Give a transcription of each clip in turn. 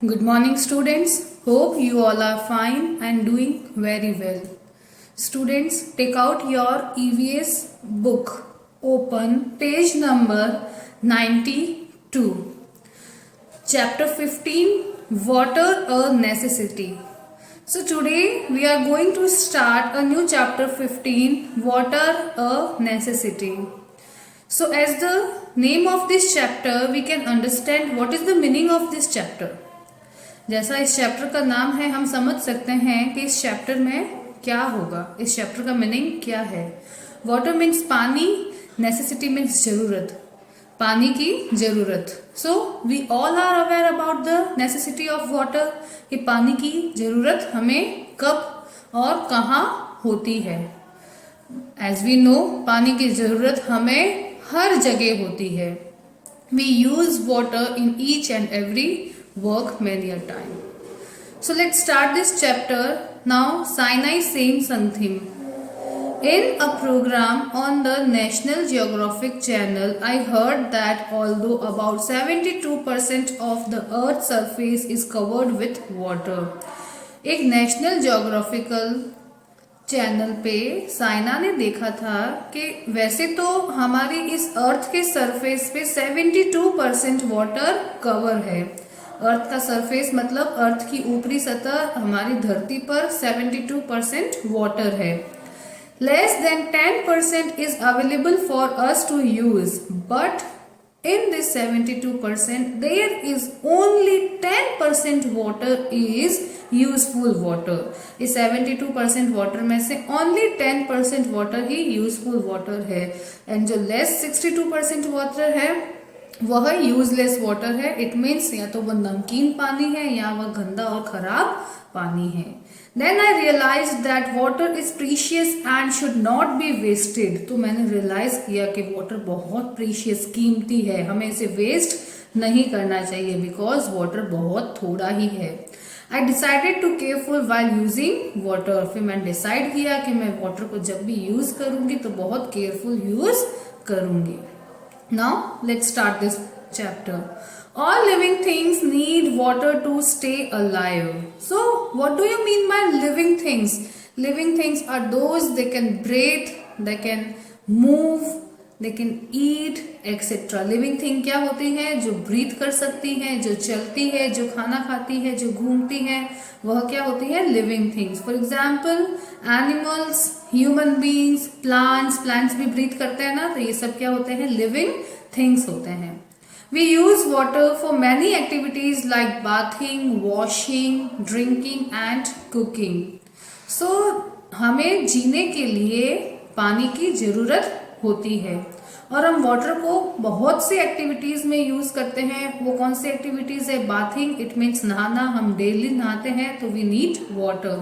Good morning, students. Hope you all are fine and doing very well. Students, take out your EVS book. Open page number 92. Chapter 15, Water a Necessity. So today we are going to start a new chapter 15, Water a Necessity. So as the name of this chapter, we can understand what is the meaning of this chapter. जैसा इस chapter का नाम है, हम समझ सकते हैं कि इस चैप्टर में क्या होगा, इस चैप्टर का मीनिंग क्या है. वाटर मीन्स पानी, नेसेसिटी मीन्स जरूरत, पानी की जरूरत. So we all are aware about the necessity of water, कि पानी की जरूरत हमें कब और कहाँ होती है. एज वी नो, पानी की जरूरत हमें हर जगह होती है. We use water in each and every work many a time. So let's start this chapter. Now Saina is saying something. In a program on the National Geographic Channel, I heard that although about 72% of the Earth's surface is covered with water. एक national geographical channel पे साइना ने देखा था कि वैसे तो हमारी इस अर्थ के सरफेस पे 72% वाटर कवर है. अर्थ का सरफेस मतलब अर्थ की ऊपरी सतह, हमारी धरती पर 72% वाटर है. Less than 10% is available for us to use, but in this 72% there is only 10% water is useful water. इस 72% वाटर में से ओनली 10% वाटर ही यूजफुल वाटर है, एंड जो लेस 62% वाटर है वह यूजलेस वाटर है. इट मीन्स या तो वह नमकीन पानी है या वह गंदा और खराब पानी है. Then I realise that water is precious and should not be wasted. तो मैंने रियलाइज किया कि वाटर बहुत प्रीशियस, कीमती है, हमें इसे वेस्ट नहीं करना चाहिए बिकॉज वाटर बहुत थोड़ा ही है. I decided to careful while using water. फिर मैंने डिसाइड किया कि मैं वाटर को जब भी यूज करूंगी तो बहुत केयरफुल यूज करूंगी. Now let's start this chapter. All living things need water to stay alive. So what do you mean by living things? Living things are those they can breathe, they can move, they can eat, etc. Living thing क्या होती है? जो breathe कर सकती हैं, जो चलती है, जो खाना खाती है, जो घूमती है, वह क्या होती है? Living things. For example animals, human beings, plants भी ब्रीथ करते हैं ना, तो ये सब क्या होते हैं? लिविंग थिंग्स होते हैं. We use water for many activities like bathing, washing, drinking and cooking. So हमें जीने के लिए पानी की जरूरत होती है और हम वाटर को बहुत सी एक्टिविटीज में यूज करते हैं. वो कौन सी एक्टिविटीज है? बाथिंग, इट मीन्स नहाना, हम डेली नहाते हैं तो वी नीड वाटर.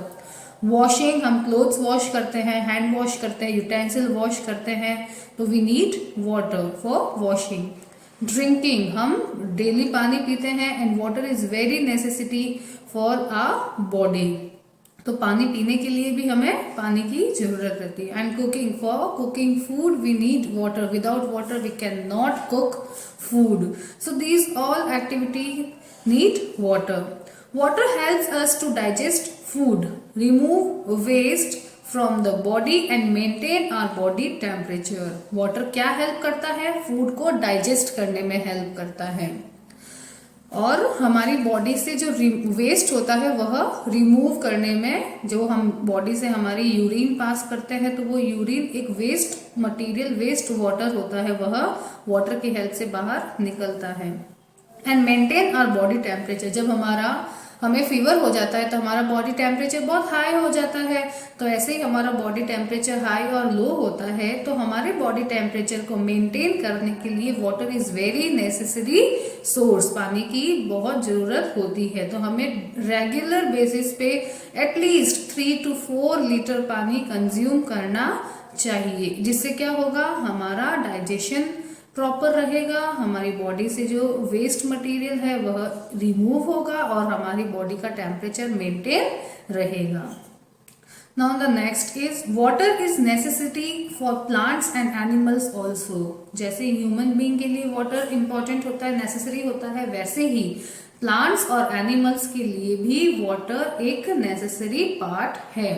वॉशिंग, हम क्लोथ्स वॉश करते हैं, हैंड वॉश करते हैं, यूटेंसिल वॉश करते हैं, तो we need water for washing. Drinking, हम डेली पानी पीते हैं and water is very necessity for our body. तो पानी पीने के लिए भी हमें पानी की जरूरत रहती है. And cooking, for cooking food we need water. Without water we can not cook food. So these all activity need water. Water helps us to digest food, remove waste from the body and maintain our body temperature. Water क्या help करता है? Food को digest करने में help करता है और हमारी बॉडी से जो वेस्ट होता है वह रिमूव करने में. जो हम बॉडी से हमारी यूरिन पास करते हैं तो वो यूरिन एक वेस्ट मटेरियल, वेस्ट वाटर होता है, वह वाटर की हेल्प से बाहर निकलता है. And maintain our body temperature. जब हमें फीवर हो जाता है तो हमारा बॉडी टेम्परेचर बहुत हाई हो जाता है, तो ऐसे ही हमारा बॉडी टेम्परेचर हाई और लो होता है. तो हमारे बॉडी टेम्परेचर को मेंटेन करने के लिए water is very necessary source. पानी की बहुत जरूरत होती है. तो हमें रेगुलर बेसिस पे एटलीस्ट 3 to 4 लीटर पानी कंज्यूम करना चाहिए, जिससे क्या होगा? हमारा डाइजेशन प्रॉपर रहेगा, हमारी बॉडी से जो वेस्ट मटेरियल है वह रिमूव होगा और हमारी बॉडी का टेम्परेचर मेंटेन रहेगा. Now the next is water is necessity for plants and animals also. जैसे ह्यूमन बीइंग के लिए वाटर इंपॉर्टेंट होता है, नेसेसरी होता है, वैसे ही प्लांट्स और एनिमल्स के लिए भी वाटर एक नेसेसरी पार्ट है।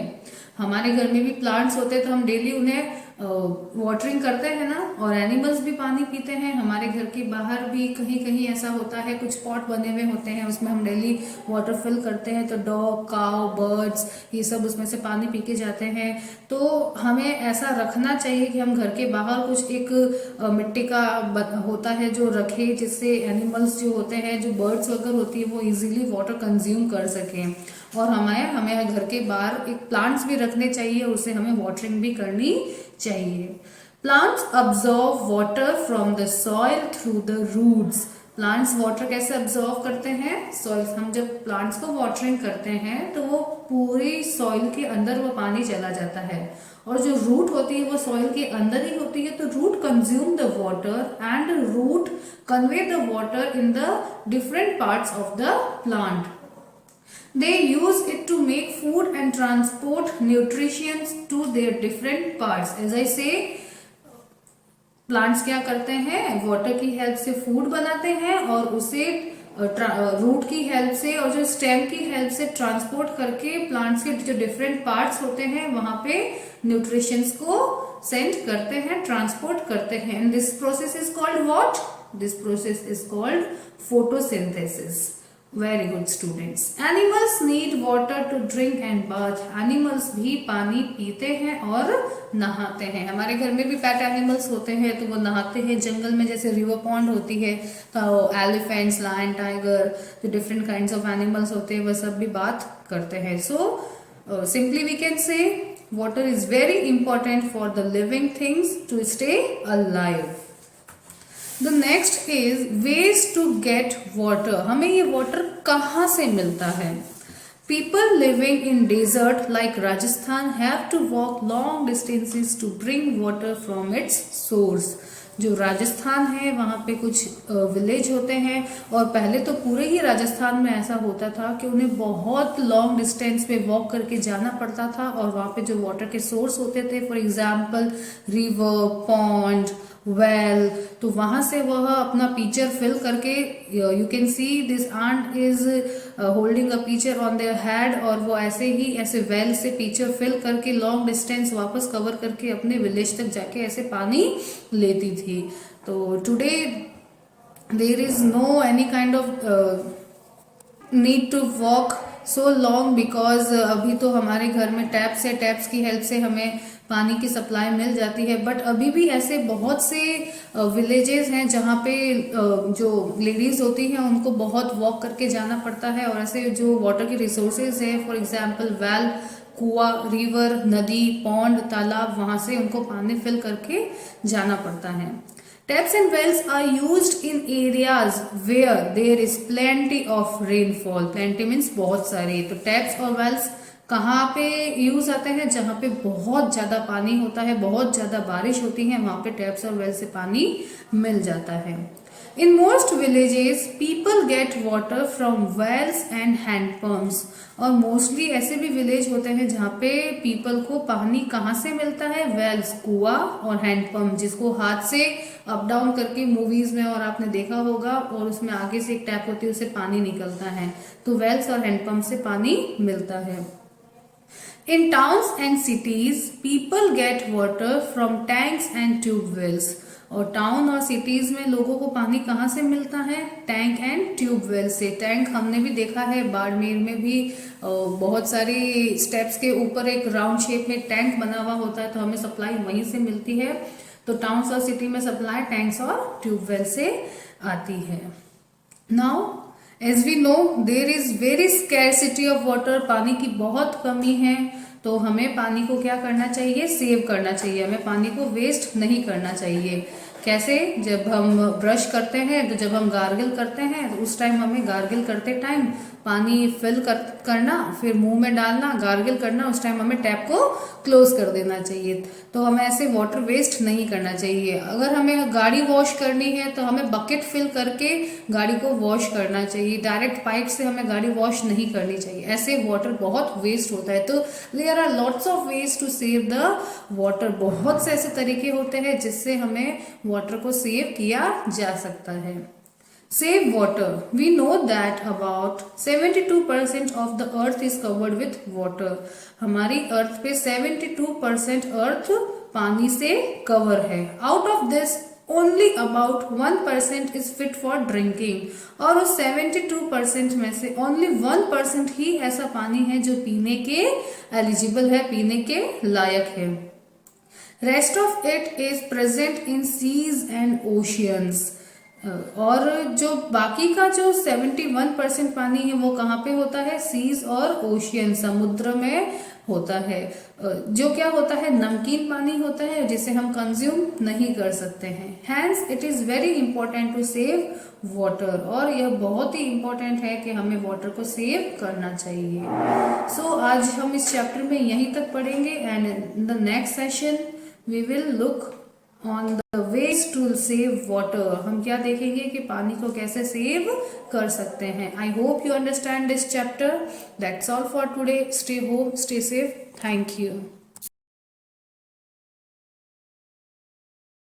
हमारे घर में भी प्लांट्स होते हैं तो हम डेली उन्हें वाटरिंग करते हैं ना, और एनिमल्स भी पानी पीते हैं। हमारे घर के बाहर भी कहीं कहीं ऐसा होता है, कुछ पॉट बने हुए होते हैं, उसमें हम डेली वाटर फिल करते हैं, तो डॉग, काउ, बर्ड्स ये सब उसमें से पानी पी के जाते हैं। तो हमें ऐसा रखना चाहिए कि हम घर के बाहर कुछ एक मिट्टी का होता है जो रखे, जिससे एनिमल्स जो होते हैं, जो बर्ड्स वगैरह होती है, वो इजीली वाटर कंज्यूम कर सकें। और हमें हमें घर के बाहर एक प्लांट्स भी रखने चाहिए, उससे हमें वाटरिंग भी करनी चाहिए। Plants absorb water from the soil through the roots. Plants water कैसे अब्सॉर्ब करते हैं? सॉइल, हम जब प्लांट्स को वाटरिंग करते हैं तो वो पूरी सॉइल के अंदर वो पानी चला जाता है, और जो रूट होती है वो सॉइल के अंदर ही होती है, तो root consume the water and root convey the water in the different parts of the plant. They use it to make food and transport nutrients to their different parts. As I say, plants क्या करते हैं? Water की help से food बनाते हैं और उसे root की हेल्प से और जो स्टेम की हेल्प से ट्रांसपोर्ट करके प्लांट्स के जो डिफरेंट पार्ट्स होते हैं वहां पे न्यूट्रिशंस को सेंड करते हैं, ट्रांसपोर्ट करते हैं। And this process is called what? This process is called photosynthesis. Very good students. Animals need water to drink and bath. Animals भी पानी पीते हैं और नहाते हैं। हमारे घर में भी पेट एनिमल्स होते हैं तो वो नहाते हैं जंगल में, जैसे रिवर पॉन्ड होती है तो एलिफेंट्स, लायन, टाइगर, जो डिफरेंट काइंड्स ऑफ एनिमल्स होते हैं वह सब भी बात करते हैं। So simply we can say water is very important for the living things to stay alive. The next is ways to get water. हमें ये वाटर कहाँ से मिलता है? People living in desert like Rajasthan have to walk long distances to bring water from its source. जो राजस्थान है वहाँ पे कुछ विलेज होते हैं, और पहले तो पूरे ही राजस्थान में ऐसा होता था कि उन्हें बहुत लॉन्ग डिस्टेंस पे वॉक करके जाना पड़ता था, और वहाँ पे जो वाटर के सोर्स होते थे, for example river, pond, well, तो वहां से वह अपना पीचर फिल करके, you can see this aunt is holding a pitcher on their head, और वो ऐसे वेल से पीचर फिल करके लॉन्ग डिस्टेंस वापस कवर करके अपने विलेज तक जाके ऐसे पानी लेती थी। तो today there is no any kind of need to walk so long, because अभी तो हमारे घर में टैप्स की हेल्प से हमें पानी की सप्लाई मिल जाती है। बट अभी भी ऐसे बहुत से विलेजेस हैं जहाँ पे जो लेडीज होती हैं उनको बहुत वॉक करके जाना पड़ता है, और ऐसे जो वाटर के रिसोर्सेज है, फॉर एग्जांपल वेल, कुआं, रिवर, नदी, पॉन्ड, तालाब, वहां से उनको पानी फिल करके जाना पड़ता है। Taps and wells are used in areas where there is plenty of rainfall. Plenty means बहुत सारे। तो टैप्स और वेल्स कहाँ पे यूज आते हैं? जहाँ पे बहुत ज्यादा पानी होता है, बहुत ज्यादा बारिश होती है, वहां पे टैप्स और वेल से पानी मिल जाता है। In most villages, people get water from wells and hand pumps. और मोस्टली ऐसे भी विलेज होते हैं जहाँ पे पीपल को पानी कहाँ से मिलता है? वेल्स, कुआं, और हैंड पंप, जिसको हाथ से अप डाउन करके मूवीज में और आपने देखा होगा, और उसमें आगे से एक टैप होती है, उससे पानी निकलता है। तो वेल्स और हैंड पंप से पानी मिलता है। In towns and cities, people get water from tanks and tube wells. और टाउन और सिटीज में लोगों को पानी कहाँ से मिलता है? टैंक एंड ट्यूब वेल से। टैंक हमने भी देखा है, बाड़मेर में भी बहुत सारी स्टेप्स के ऊपर एक राउंड शेप में टैंक बना हुआ होता है, तो हमें सप्लाई वहीं से मिलती है। तो टाउन्स और सिटी में सप्लाई टैंक्स और ट्यूब वेल से आती है। Now as we know there is very scarcity of water. पानी की बहुत कमी है, तो हमें पानी को क्या करना चाहिए? सेव करना चाहिए। हमें पानी को वेस्ट नहीं करना चाहिए। कैसे? जब हम ब्रश करते हैं, तो जब हम गार्गिल करते हैं तो उस टाइम हमें गार्गिल करते टाइम पानी फिल करना, फिर मुंह में डालना, गार्गिल करना, उस टाइम हमें टैप को क्लोज कर देना चाहिए। तो हमें ऐसे वाटर वेस्ट नहीं करना चाहिए। अगर हमें गाड़ी वॉश करनी है तो हमें बकेट फिल करके गाड़ी को वॉश करना चाहिए। डायरेक्ट पाइप से हमें गाड़ी वॉश नहीं करनी चाहिए, ऐसे वाटर बहुत वेस्ट होता है। तो there are lots of ways to save the water. बहुत से ऐसे तरीके होते हैं जिससे हमें वाटर को सेव किया जा सकता है। Save water. We know that about 72% of the earth is covered with water. हमारी अर्थ पे 72% अर्थ पानी से कवर है. Out of this only about 1% is fit for drinking. और उस 72% में से only 1% ही ऐसा पानी है जो पीने के एलिजिबल है, पीने के लायक है. Rest of it is present in seas and oceans. और जो बाकी का जो 71% पानी है वो कहाँ पे होता है? सीज और ओशियन, समुद्र में होता है. जो क्या होता है? नमकीन पानी होता है जिसे हम कंज्यूम नहीं कर सकते हैं. Hence it is very important to save water. और यह बहुत ही इंपॉर्टेंट है कि हमें वाटर को सेव करना चाहिए. सो आज हम इस चैप्टर में यहीं तक पढ़ेंगे and in the next session we will look on the ways to save water. हम क्या देखेंगे कि पानी को कैसे सेव कर सकते हैं. I hope you understand this chapter. That's all for today. Stay home, stay safe. Thank you.